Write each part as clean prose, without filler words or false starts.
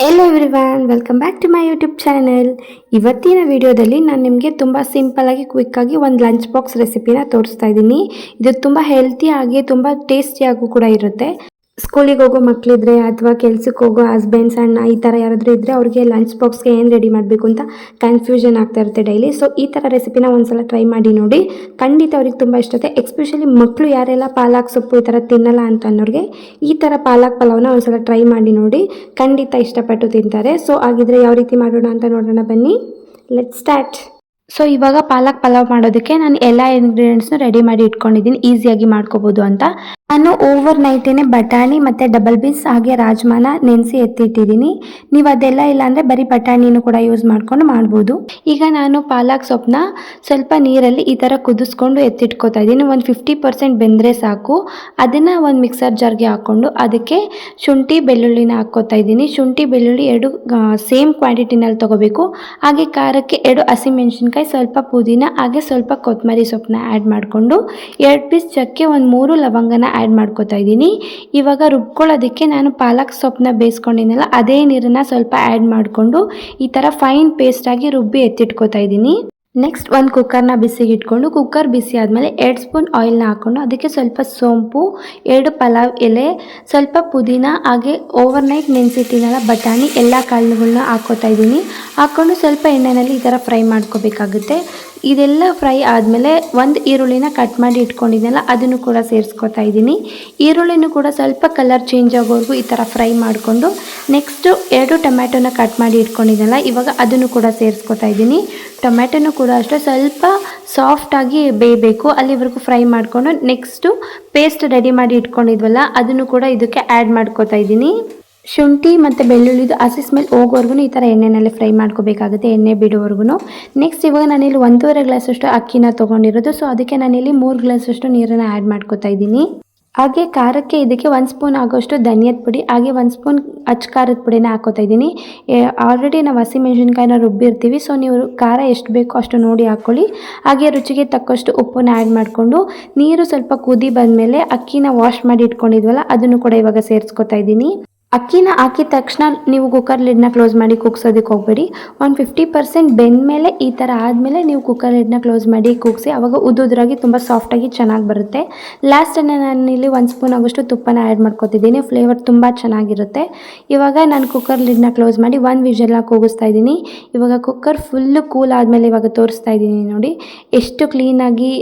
Hello everyone, welcome back to my YouTube channel. ಇವತ್ತಿನ ವಿಡಿಯೋದಲ್ಲಿ ನಾನು ನಿಮಗೆ ತುಂಬ ಸಿಂಪಲ್ ಆಗಿ ಕ್ವಿಕ್ ಆಗಿ ಒಂದು ಲಂಚ್ ಬಾಕ್ಸ್ ರೆಸಿಪಿನ ತೋರಿಸ್ತಾ ಇದ್ದೀನಿ. ಇದು ತುಂಬ ಹೆಲ್ತಿ ಆಗಿ ತುಂಬ ಟೇಸ್ಟಿಯಾಗೂ ಕೂಡ ಇರುತ್ತೆ. ಸ್ಕೂಲಿಗೆ ಹೋಗೋ ಮಕ್ಕಳಿದ್ರೆ ಅಥವಾ ಕೆಲಸಕ್ಕೆ ಹೋಗೋ ಹಸ್ಬೆಂಡ್ಸ್ ಅಣ್ಣ ಈ ಥರ ಯಾರಾದರೂ ಇದ್ದರೆ ಅವ್ರಿಗೆ ಲಂಚ್ ಬಾಕ್ಸ್ಗೆ ಏನು ರೆಡಿ ಮಾಡಬೇಕು ಅಂತ ಕನ್ಫ್ಯೂಷನ್ ಆಗ್ತಾ ಇರುತ್ತೆ ಡೈಲಿ. ಸೊ ಈ ಥರ ರೆಸಿಪಿನ ಒಂದ್ಸಲ ಟ್ರೈ ಮಾಡಿ ನೋಡಿ, ಖಂಡಿತ ಅವ್ರಿಗೆ ತುಂಬ ಇಷ್ಟ ಆಗುತ್ತೆ. ಎಸ್ಪೆಷಲಿ ಮಕ್ಕಳು ಯಾರೆಲ್ಲ ಪಾಲಕ್ ಸೊಪ್ಪು ಈ ಥರ ತಿನ್ನಲ್ಲ ಅಂತ ಅನ್ನೋರಿಗೆ ಈ ಥರ ಪಾಲಕ್ ಪಲಾವ್ನ ಒಂದ್ಸಲ ಟ್ರೈ ಮಾಡಿ ನೋಡಿ, ಖಂಡಿತ ಇಷ್ಟಪಟ್ಟು ತಿಂತಾರೆ. ಸೊ ಹಾಗಿದ್ರೆ ಯಾವ ರೀತಿ ಮಾಡೋಣ ಅಂತ ನೋಡೋಣ ಬನ್ನಿ, ಲೆಟ್ಸ್ ಸ್ಟಾರ್ಟ್. ಸೊ ಇವಾಗ ಪಾಲಕ್ ಪಲಾವ್ ಮಾಡೋದಕ್ಕೆ ನಾನು ಎಲ್ಲ ಇಂಗ್ರೀಡಿಯೆಂಟ್ಸ್ನ ರೆಡಿ ಮಾಡಿ ಇಟ್ಕೊಂಡಿದ್ದೀನಿ, ಈಸಿಯಾಗಿ ಮಾಡ್ಕೋಬೋದು ಅಂತ. ನಾನು ಓವರ್ ನೈಟೇನೆ ಬಟಾಣಿ ಮತ್ತು ಡಬಲ್ ಬೀನ್ಸ್ ಹಾಗೆ ರಾಜ್ಮಾನ ನೆನೆಸಿ ಎತ್ತಿಟ್ಟಿದ್ದೀನಿ. ನೀವು ಅದೆಲ್ಲ ಇಲ್ಲ ಅಂದರೆ ಬರೀ ಬಟಾಣಿನೂ ಕೂಡ ಯೂಸ್ ಮಾಡ್ಕೊಂಡು ಮಾಡ್ಬೋದು. ಈಗ ನಾನು ಪಾಲಕ್ ಸೊಪ್ಪನ್ನ ಸ್ವಲ್ಪ ನೀರಲ್ಲಿ ಈ ಥರ ಕುದಿಸ್ಕೊಂಡು ಎತ್ತಿಟ್ಕೋತಾ ಇದ್ದೀನಿ. ಒಂದು 50% ಬೆಂದರೆ ಸಾಕು. ಅದನ್ನು ಒಂದು ಮಿಕ್ಸರ್ ಜಾರ್ಗೆ ಹಾಕ್ಕೊಂಡು ಅದಕ್ಕೆ ಶುಂಠಿ ಬೆಳ್ಳುಳ್ಳಿನ ಹಾಕ್ಕೋತಾ ಇದ್ದೀನಿ. ಶುಂಠಿ ಬೆಳ್ಳುಳ್ಳಿ ಎರಡು ಸೇಮ್ ಕ್ವಾಂಟಿಟಿನಲ್ಲಿ ತೊಗೋಬೇಕು. ಹಾಗೆ ಖಾರಕ್ಕೆ 2 ಹಸಿಮೆಣಸಿನ್ಕಾಯಿ, ಸ್ವಲ್ಪ ಪುದೀನ ಹಾಗೆ ಸ್ವಲ್ಪ ಕೊತ್ತಂಬರಿ ಸೊಪ್ಪನ್ನ ಆ್ಯಡ್ ಮಾಡಿಕೊಂಡು 2 ಪೀಸ್ ಚಕ್ಕೆ, ಒಂದು 3 ಲವಂಗನ ಆ್ಯಡ್ ಮಾಡ್ಕೋತಾ ಇದ್ದೀನಿ. ಇವಾಗ ರುಬ್ಕೊಳ್ಳೋದಕ್ಕೆ ನಾನು ಪಾಲಕ್ ಸೊಪ್ಪನ್ನ ಬೇಯಿಸ್ಕೊಂಡಿದ್ದೆನಲ್ಲ ಅದೇ ನೀರನ್ನು ಸ್ವಲ್ಪ ಆ್ಯಡ್ ಮಾಡಿಕೊಂಡು ಈ ಥರ ಫೈನ್ ಪೇಸ್ಟಾಗಿ ರುಬ್ಬಿ ಎತ್ತಿಟ್ಕೋತಾ ಇದ್ದೀನಿ. ನೆಕ್ಸ್ಟ್ ಒಂದು ಕುಕ್ಕರ್ನ ಬಿಸಿಗೆ ಇಟ್ಕೊಂಡು ಕುಕ್ಕರ್ ಬಿಸಿ ಆದಮೇಲೆ 2 ಸ್ಪೂನ್ ಆಯಿಲ್ನ ಹಾಕ್ಕೊಂಡು ಅದಕ್ಕೆ ಸ್ವಲ್ಪ ಸೋಂಪು, 2 ಪಲಾವ್ ಎಲೆ, ಸ್ವಲ್ಪ ಪುದೀನ ಹಾಗೆ ಓವರ್ನೈಟ್ ನೆನೆಸಿಟ್ಟಿನಲ್ಲ ಬಟಾಣಿ ಎಲ್ಲ ಕಾಳುಗಳನ್ನ ಹಾಕ್ಕೋತಾ ಇದ್ದೀನಿ. ಹಾಕ್ಕೊಂಡು ಸ್ವಲ್ಪ ಎಣ್ಣೆಯಲ್ಲಿ ಈ ಥರ ಫ್ರೈ ಮಾಡ್ಕೋಬೇಕಾಗುತ್ತೆ. ಇದೆಲ್ಲ ಫ್ರೈ ಆದಮೇಲೆ ಒಂದು ಈರುಳ್ಳಿನ ಕಟ್ ಮಾಡಿ ಇಟ್ಕೊಂಡಿದ್ದೆನಲ್ಲ ಅದನ್ನು ಕೂಡ ಸೇರಿಸ್ಕೊತಾ ಇದ್ದೀನಿ. ಈರುಳ್ಳಿನೂ ಕೂಡ ಸ್ವಲ್ಪ ಕಲರ್ ಚೇಂಜ್ ಆಗೋವರೆಗೂ ಈ ಥರ ಫ್ರೈ ಮಾಡಿಕೊಂಡು ನೆಕ್ಸ್ಟು 2 ಟೊಮ್ಯಾಟೊನ ಕಟ್ ಮಾಡಿ ಇಟ್ಕೊಂಡಿದ್ದೆನಲ್ಲ ಇವಾಗ ಅದನ್ನು ಕೂಡ ಸೇರಿಸ್ಕೊತಾ ಇದ್ದೀನಿ. ಟೊಮ್ಯಾಟೊನೂ ಕೂಡ ಅಷ್ಟೇ ಸ್ವಲ್ಪ ಸಾಫ್ಟಾಗಿ ಬೇಯಬೇಕು, ಅಲ್ಲಿವರೆಗೂ ಫ್ರೈ ಮಾಡಿಕೊಂಡು ನೆಕ್ಸ್ಟು ಪೇಸ್ಟ್ ರೆಡಿ ಮಾಡಿ ಇಟ್ಕೊಂಡಿದ್ವಲ್ಲ ಅದನ್ನು ಕೂಡ ಇದಕ್ಕೆ ಆ್ಯಡ್ ಮಾಡ್ಕೋತಾ ಇದ್ದೀನಿ. ಶುಂಠಿ ಮತ್ತು ಬೆಳ್ಳುಳ್ಳಿದು ಹಸಿ ಸ್ಮೆಲ್ ಹೋಗೋವರೆಗೂ ಈ ಥರ ಎಣ್ಣೆಯಲ್ಲಿ ಫ್ರೈ ಮಾಡ್ಕೋಬೇಕಾಗುತ್ತೆ, ಎಣ್ಣೆ ಬಿಡೋವರೆಗೂ. ನೆಕ್ಸ್ಟ್ ಇವಾಗ ನಾನಿಲ್ಲಿ 1.5 ಗ್ಲಾಸಷ್ಟು ಅಕ್ಕಿನ ತೊಗೊಂಡಿರೋದು. ಸೊ ಅದಕ್ಕೆ ನಾನಿಲ್ಲಿ 3 ಗ್ಲಾಸಷ್ಟು ನೀರನ್ನು ಆ್ಯಡ್ ಮಾಡ್ಕೋತಾ ಇದ್ದೀನಿ. ಹಾಗೆ ಖಾರಕ್ಕೆ ಇದಕ್ಕೆ 1 ಸ್ಪೂನ್ ಆಗೋಷ್ಟು ಧನಿಯದ ಪುಡಿ ಹಾಗೆ 1 ಸ್ಪೂನ್ ಅಚ್ಚ ಖಾರದ ಪುಡಿನ ಹಾಕೋತಾ ಇದ್ದೀನಿ. ಆಲ್ರೆಡಿ ನಾವು ಹಸಿಮೆಣಸಿನ್ಕಾಯಿನ ರುಬ್ಬಿರ್ತೀವಿ, ಸೊ ನೀವು ಖಾರ ಎಷ್ಟು ಬೇಕೋ ಅಷ್ಟು ನೋಡಿ ಹಾಕ್ಕೊಳ್ಳಿ. ಹಾಗೆ ರುಚಿಗೆ ತಕ್ಕಷ್ಟು ಉಪ್ಪನ್ನ ಆ್ಯಡ್ ಮಾಡಿಕೊಂಡು ನೀರು ಸ್ವಲ್ಪ ಕುದಿ ಬಂದಮೇಲೆ ಅಕ್ಕಿನ ವಾಶ್ ಮಾಡಿ ಇಟ್ಕೊಂಡಿದ್ವಲ್ಲ ಅದನ್ನು ಕೂಡ ಇವಾಗ ಸೇರಿಸ್ಕೊತಾ ಇದ್ದೀನಿ. ಅಕ್ಕಿನ ಹಾಕಿದ ತಕ್ಷಣ ನೀವು ಕುಕ್ಕರ್ ಲಿಡ್ನ ಕ್ಲೋಸ್ ಮಾಡಿ ಕುಗ್ಸೋದಕ್ಕೆ ಹೋಗಬೇಡಿ. ಒಂದು 50% ಬೆಂದಮೇಲೆ ಈ ಥರ ಆದಮೇಲೆ ನೀವು ಕುಕ್ಕರ್ ಲಿಡ್ನ ಕ್ಲೋಸ್ ಮಾಡಿ ಕುಗ್ಸಿ, ಆವಾಗ ಉದುರಾಗಿ ತುಂಬ ಸಾಫ್ಟಾಗಿ ಚೆನ್ನಾಗಿ ಬರುತ್ತೆ. ಲಾಸ್ಟನ್ನು ನಾನಿಲ್ಲಿ 1 ಸ್ಪೂನ್ ಆಗೋಷ್ಟು ತುಪ್ಪನ ಆ್ಯಡ್ ಮಾಡ್ಕೊತಿದ್ದೀನಿ, ಫ್ಲೇವರ್ ತುಂಬ ಚೆನ್ನಾಗಿರುತ್ತೆ. ಇವಾಗ ನಾನು ಕುಕ್ಕರ್ ಲಿಡ್ನ ಕ್ಲೋಸ್ ಮಾಡಿ 1 ವಿಷಲ್ನ ಕೂಗಿಸ್ತಾ ಇದ್ದೀನಿ. ಇವಾಗ ಕುಕ್ಕರ್ ಫುಲ್ಲು ಕೂಲ್ ಆದಮೇಲೆ ಇವಾಗ ತೋರಿಸ್ತಾ ಇದ್ದೀನಿ ನೋಡಿ ಎಷ್ಟು ಕ್ಲೀನಾಗಿ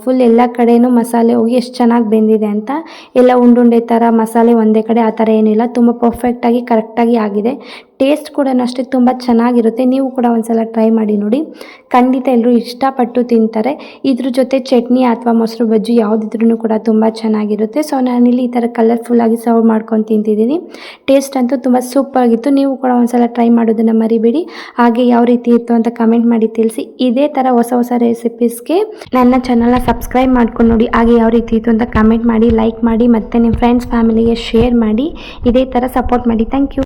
ಫುಲ್ ಎಲ್ಲ ಕಡೆಯೂ ಮಸಾಲೆ ಹೋಗಿ ಎಷ್ಟು ಚೆನ್ನಾಗಿ ಬೆಂದಿದೆ ಅಂತ. ಎಲ್ಲ ಉಂಡುಂಡೆ ಥರ ಮಸಾಲೆ ಒಂದೇ ಕಡೆ ಆ ಥರ ಏನಿಲ್ಲ, ತುಂಬ ಪರ್ಫೆಕ್ಟಾಗಿ ಕರೆಕ್ಟಾಗಿ ಆಗಿದೆ. ಟೇಸ್ಟ್ ಕೂಡ ಅಷ್ಟೇ ತುಂಬ ಚೆನ್ನಾಗಿರುತ್ತೆ. ನೀವು ಕೂಡ ಒಂದ್ಸಲ ಟ್ರೈ ಮಾಡಿ ನೋಡಿ, ಖಂಡಿತ ಎಲ್ಲರೂ ಇಷ್ಟಪಟ್ಟು ತಿಂತಾರೆ. ಇದ್ರ ಜೊತೆ ಚಟ್ನಿ ಅಥವಾ ಮೊಸರು ಬಜ್ಜಿ ಯಾವುದಿದ್ರೂ ಕೂಡ ತುಂಬ ಚೆನ್ನಾಗಿರುತ್ತೆ. ಸೊ ನಾನಿಲ್ಲಿ ಈ ಥರ ಕಲರ್ಫುಲ್ಲಾಗಿ ಸರ್ವ್ ಮಾಡ್ಕೊಂಡು ತಿಂತಿದ್ದೀನಿ. ಟೇಸ್ಟ್ ಅಂತೂ ತುಂಬ ಸೂಪರಾಗಿತ್ತು. ನೀವು ಕೂಡ ಒಂದ್ಸಲ ಟ್ರೈ ಮಾಡೋದನ್ನು ಮರಿಬೇಡಿ. ಹಾಗೆ ಯಾವ ರೀತಿ ಇತ್ತು ಅಂತ ಕಮೆಂಟ್ ಮಾಡಿ ತಿಳಿಸಿ. ಇದೇ ಥರ ಹೊಸ ಹೊಸ ರೆಸಿಪೀಸ್ಗೆ ನನ್ನ ಚಾನಲ್ನ ಸಬ್ಸ್ಕ್ರೈಬ್ ಮಾಡ್ಕೊಂಡು ನೋಡಿ. ಹಾಗೆ ಯಾವ ರೀತಿ ಇತ್ತು ಅಂತ ಕಮೆಂಟ್ ಮಾಡಿ, ಲೈಕ್ ಮಾಡಿ ಮತ್ತು ನಿಮ್ಮ ಫ್ರೆಂಡ್ಸ್ ಫ್ಯಾಮಿಲಿಗೆ ಶೇರ್ ಮಾಡಿ. ಇದೇ ಥರ ಸಪೋರ್ಟ್ ಮಾಡಿ. Thank you.